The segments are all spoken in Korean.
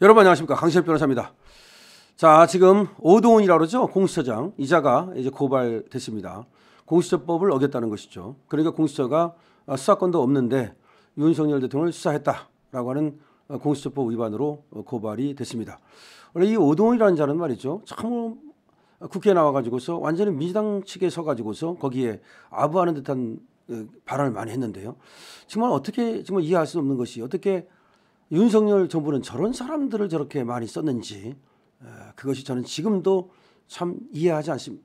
여러분 안녕하십니까, 강시혁 변호사입니다. 자, 지금 오동훈이라고 그러죠. 공수처장 이자가 이제 고발됐습니다. 공수처법을 어겼다는 것이죠. 그러니까 공수처가 수사권도 없는데 윤석열 대통령을 수사했다라고 하는 공수처법 위반으로 고발이 됐습니다. 원래 이 오동훈이라는 자는 말이죠, 참 국회에 나와가지고서 완전히 민주당 측에 서가지고서 거기에 아부하는 듯한 발언을 많이 했는데요. 정말 어떻게 정말 이해할 수 없는 것이, 어떻게 윤석열 정부는 저런 사람들을 저렇게 많이 썼는지, 그것이 저는 지금도 참 이해하지 않습니다.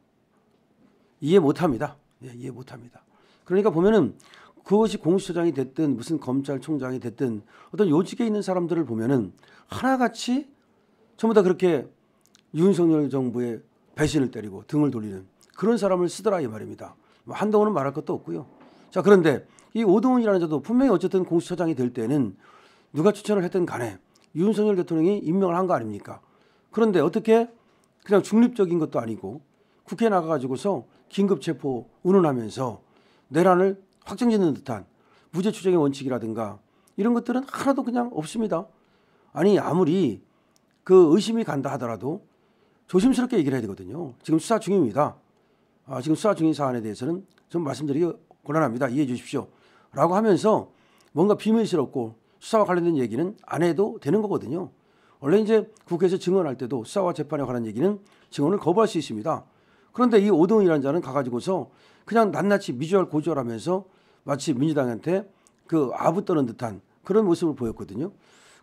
이해 못합니다. 이해 못합니다. 그러니까 보면은 그것이 공수처장이 됐든 무슨 검찰총장이 됐든 어떤 요직에 있는 사람들을 보면은 하나같이 전부 다 그렇게 윤석열 정부의 배신을 때리고 등을 돌리는 그런 사람을 쓰더라 이 말입니다. 한동훈은 말할 것도 없고요. 자, 그런데 이 오동훈이라는 자도 분명히 어쨌든 공수처장이 될 때는 누가 추천을 했든 간에 윤석열 대통령이 임명을 한 거 아닙니까? 그런데 어떻게 그냥 중립적인 것도 아니고 국회에 나가가지고서 긴급체포 운운하면서 내란을 확정짓는 듯한 무죄 추정의 원칙이라든가 이런 것들은 하나도 그냥 없습니다. 아니, 아무리 그 의심이 간다 하더라도 조심스럽게 얘기를 해야 되거든요. 지금 수사 중입니다. 지금 수사 중인 사안에 대해서는 좀 말씀드리기 곤란합니다. 이해해 주십시오. 라고 하면서 뭔가 비밀스럽고 수사와 관련된 얘기는 안 해도 되는 거거든요. 원래 이제 국회에서 증언할 때도 수사와 재판에 관한 얘기는 증언을 거부할 수 있습니다. 그런데 이 오동훈이라는 자는 가가지고서 그냥 낱낱이 미주알 고주알하면서 마치 민주당한테 그 아부 떠는 듯한 그런 모습을 보였거든요.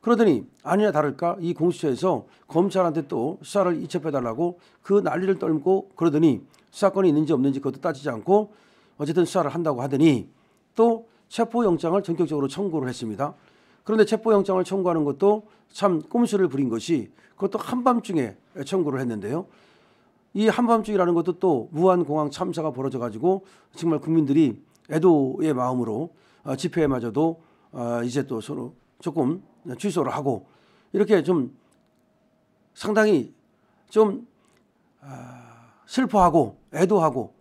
그러더니 아니나 다를까 이 공수처에서 검찰한테 또 수사를 이첩해달라고 그 난리를 떨고 그러더니 수사권이 있는지 없는지 그것도 따지지 않고 어쨌든 수사를 한다고 하더니 또 체포영장을 전격적으로 청구를 했습니다. 그런데 체포영장을 청구하는 것도 참 꼼수를 부린 것이 그것도 한밤중에 청구를 했는데요. 이 한밤중이라는 것도 또 무한공항 참사가 벌어져 가지고 정말 국민들이 애도의 마음으로 집회마저도 이제 또 서로 조금 취소를 하고 이렇게 좀 상당히 좀 슬퍼하고 애도하고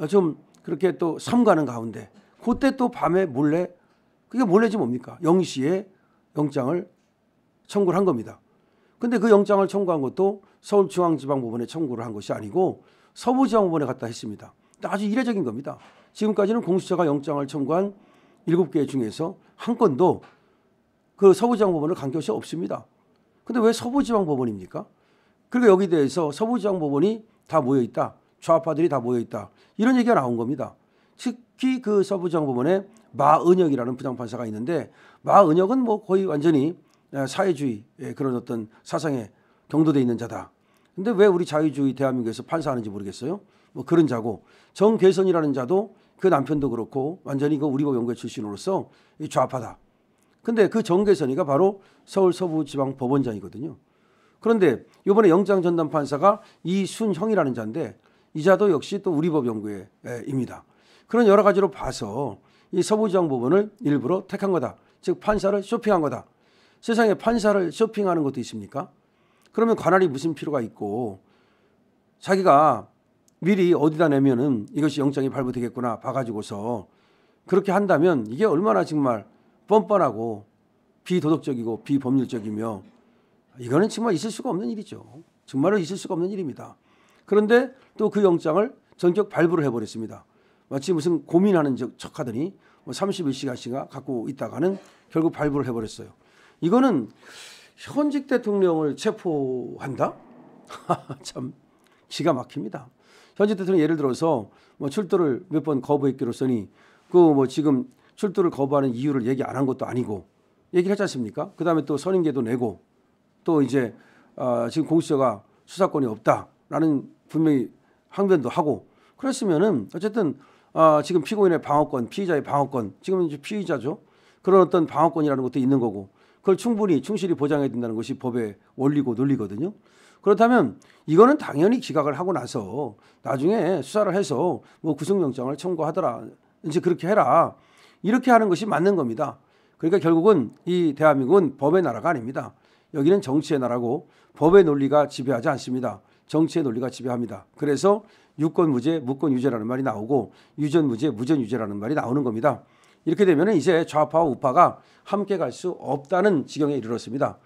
좀 그렇게 또 삼가는 가운데 그때 또 밤에 몰래, 그게 몰래지 뭡니까? 0시에 영장을 청구를 한 겁니다. 근데 그 영장을 청구한 것도 서울중앙지방법원에 청구를 한 것이 아니고 서부지방법원에 갖다 했습니다. 아주 이례적인 겁니다. 지금까지는 공수처가 영장을 청구한 7개 중에서 한 건도 그 서부지방법원을 간 것이 없습니다. 근데 왜 서부지방법원입니까? 그리고 여기에 대해서 서부지방법원이 다 모여있다, 좌파들이 다 모여있다, 이런 얘기가 나온 겁니다. 특히 그 서부지방법원에 마은혁이라는 부장판사가 있는데, 마은혁은 뭐 거의 완전히 사회주의 그런 어떤 사상에 경도돼 있는 자다. 근데 왜 우리 자유주의 대한민국에서 판사하는지 모르겠어요. 뭐 그런 자고, 정계선이라는 자도 그 남편도 그렇고 완전히 그 우리법 연구회 출신으로서 좌파다. 근데 그 정계선이가 바로 서울 서부지방법원장이거든요. 그런데 이번에 영장 전담 판사가 이순형이라는 자인데 이 자도 역시 또 우리법 연구회입니다. 그런 여러 가지로 봐서 이 서부지방법원을 일부러 택한 거다. 즉 판사를 쇼핑한 거다. 세상에 판사를 쇼핑하는 것도 있습니까? 그러면 관할이 무슨 필요가 있고, 자기가 미리 어디다 내면은 이것이 영장이 발부되겠구나 봐가지고서 그렇게 한다면 이게 얼마나 정말 뻔뻔하고 비도덕적이고 비법률적이며, 이거는 정말 있을 수가 없는 일이죠. 정말로 있을 수가 없는 일입니다. 그런데 또 그 영장을 전격 발부를 해버렸습니다. 마치 무슨 고민하는 척 하더니 31시간씩 갖고 있다가는 결국 발부를 해버렸어요. 이거는 현직 대통령을 체포한다? 참 기가 막힙니다. 현직 대통령 예를 들어서 뭐 출두를 몇 번 거부했기로서니 그 뭐 지금 출두를 거부하는 이유를 얘기 안 한 것도 아니고 얘기를 했지 않습니까? 그 다음에 또 선임계도 내고 또 이제 지금 공수처가 수사권이 없다라는 분명히 항변도 하고 그랬으면은 어쨌든 지금 피고인의 방어권, 피의자의 방어권, 지금 이제 피의자죠. 그런 어떤 방어권이라는 것도 있는 거고 그걸 충분히 충실히 보장해야 된다는 것이 법의 원리고 논리거든요. 그렇다면 이거는 당연히 기각을 하고 나서 나중에 수사를 해서 뭐 구속영장을 청구하더라, 이제 그렇게 해라, 이렇게 하는 것이 맞는 겁니다. 그러니까 결국은 이 대한민국은 법의 나라가 아닙니다. 여기는 정치의 나라고 법의 논리가 지배하지 않습니다. 정치의 논리가 지배합니다. 그래서 유권무죄, 무권유죄라는 말이 나오고 유전무죄, 무전유죄라는 말이 나오는 겁니다. 이렇게 되면 이제 좌파와 우파가 함께 갈 수 없다는 지경에 이르렀습니다.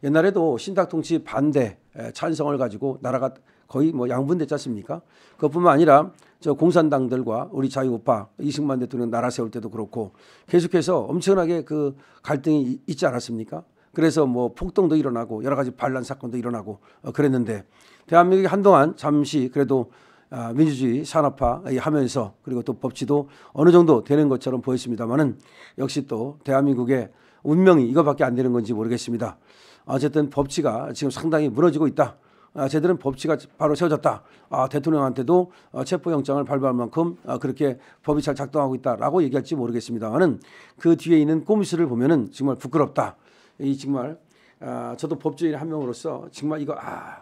옛날에도 신탁통치 반대 찬성을 가지고 나라가 거의 뭐 양분됐지 않습니까? 그것뿐만 아니라 저 공산당들과 우리 자유우파 이승만 대통령 나라 세울 때도 그렇고 계속해서 엄청나게 그 갈등이 있지 않았습니까? 그래서 뭐 폭동도 일어나고 여러 가지 반란 사건도 일어나고 그랬는데 대한민국이 한동안 잠시 그래도 민주주의 산업화 하면서 그리고 또 법치도 어느 정도 되는 것처럼 보였습니다만은 역시 또 대한민국의 운명이 이거밖에 안 되는 건지 모르겠습니다. 어쨌든 법치가 지금 상당히 무너지고 있다. 쟤들은 법치가 바로 세워졌다. 대통령한테도 체포영장을 발부할 만큼 그렇게 법이 잘 작동하고 있다라고 얘기할지 모르겠습니다만은 그 뒤에 있는 꼼수를 보면은 정말 부끄럽다. 이 정말 저도 법조인 한 명으로서 정말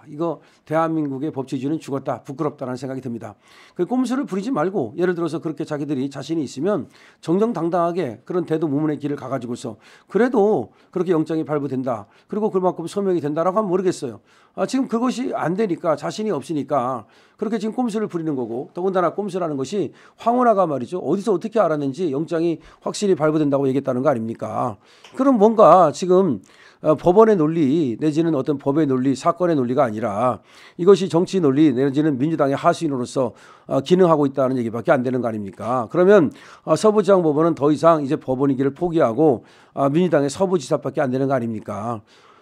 이거 대한민국의 법치주의는 죽었다, 부끄럽다라는 생각이 듭니다. 그 꼼수를 부리지 말고 예를 들어서 그렇게 자기들이 자신이 있으면 정정당당하게 그런 대도무문의 길을 가가지고서 그래도 그렇게 영장이 발부된다. 그리고 그만큼 소명이 된다라고 하면 모르겠어요. 지금 그것이 안 되니까 자신이 없으니까 그렇게 지금 꼼수를 부리는 거고 더군다나 꼼수라는 것이 황운하가 말이죠. 어디서 어떻게 알았는지 영장이 확실히 발부된다고 얘기했다는 거 아닙니까? 그럼 뭔가 지금 법원의 논리 내지는 어떤 법의 논리, 사건의 논리가 아니라 이것이 정치 논리 내지는 민주당의 하수인으로서 기능하고 있다는 얘기밖에 안 되는 거 아닙니까? 그러면 서부지방법원은 더 이상 이제 법원이기를 포기하고 민주당의 서부지사밖에 안 되는 거 아닙니까?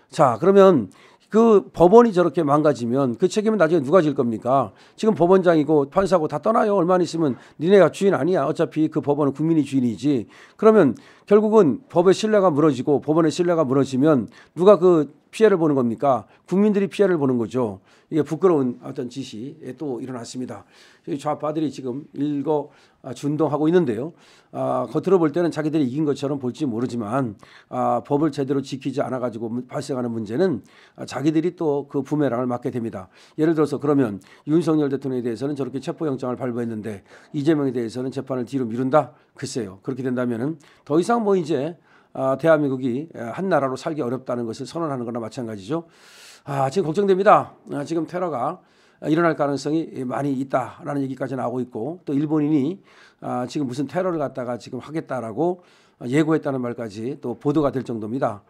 자, 그러면 그 법원이 저렇게 망가지면 그 책임은 나중에 누가 질 겁니까? 지금 법원장이고 판사고 다 떠나요. 얼마나 있으면 니네가 주인 아니야. 어차피 그 법원은 국민이 주인이지. 그러면 결국은 법의 신뢰가 무너지고 법원의 신뢰가 무너지면 누가 그 피해를 보는 겁니까? 국민들이 피해를 보는 거죠. 이게 부끄러운 어떤 짓이 또 일어났습니다. 좌파들이 지금 준동하고 있는데요. 겉으로 볼 때는 자기들이 이긴 것처럼 볼지 모르지만 법을 제대로 지키지 않아 가지고 발생하는 문제는 자기들이 또 그 부메랑을 맞게 됩니다. 예를 들어서 그러면 윤석열 대통령에 대해서는 저렇게 체포영장을 발부했는데 이재명에 대해서는 재판을 뒤로 미룬다? 글쎄요. 그렇게 된다면은 더 이상 뭐 이제 대한민국이 한 나라로 살기 어렵다는 것을 선언하는 거나 마찬가지죠. 지금 걱정됩니다. 지금 테러가 일어날 가능성이 많이 있다라는 얘기까지 나오고 있고 또 일본인이 지금 무슨 테러를 갖다가 지금 하겠다라고 예고했다는 말까지 또 보도가 될 정도입니다.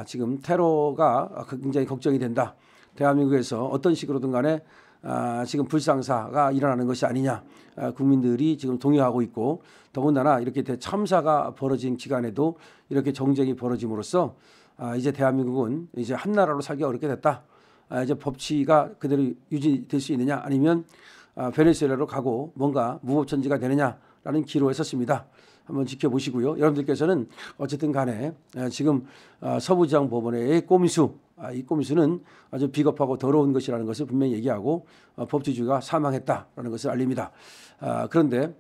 지금 테러가 굉장히 걱정이 된다. 대한민국에서 어떤 식으로든 간에 지금 불상사가 일어나는 것이 아니냐. 국민들이 지금 동요하고 있고 더군다나 이렇게 참사가 벌어진 기간에도 이렇게 정쟁이 벌어짐으로써 이제 대한민국은 이제 한 나라로 살기 어렵게 됐다. 이제 법치가 그대로 유지될 수 있느냐 아니면 베네수엘라로 가고 뭔가 무법천지가 되느냐라는 기로에 섰습니다. 한번 지켜보시고요. 여러분들께서는 어쨌든 간에 지금 서부지방법원의 꼼수, 이 꼼수는 아주 비겁하고 더러운 것이라는 것을 분명히 얘기하고 법치주의가 사망했다라는 것을 알립니다. 그런데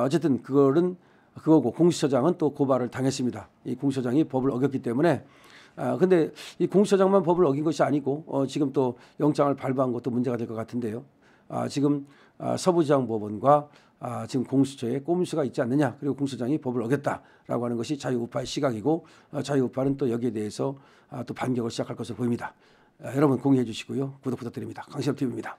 어쨌든 그거고 공수처장은 또 고발을 당했습니다. 이 공수처장이 법을 어겼기 때문에 근데 이 공수처장만 법을 어긴 것이 아니고 지금 또 영장을 발부한 것도 문제가 될 것 같은데요. 지금 서부지방법원과 지금 공수처에 꼼수가 있지 않느냐. 그리고 공수처장이 법을 어겼다라고 하는 것이 자유우파의 시각이고 자유우파는 또 여기에 대해서 또 반격을 시작할 것으로 보입니다. 여러분 공유해 주시고요. 구독 부탁드립니다. 강신업 TV입니다.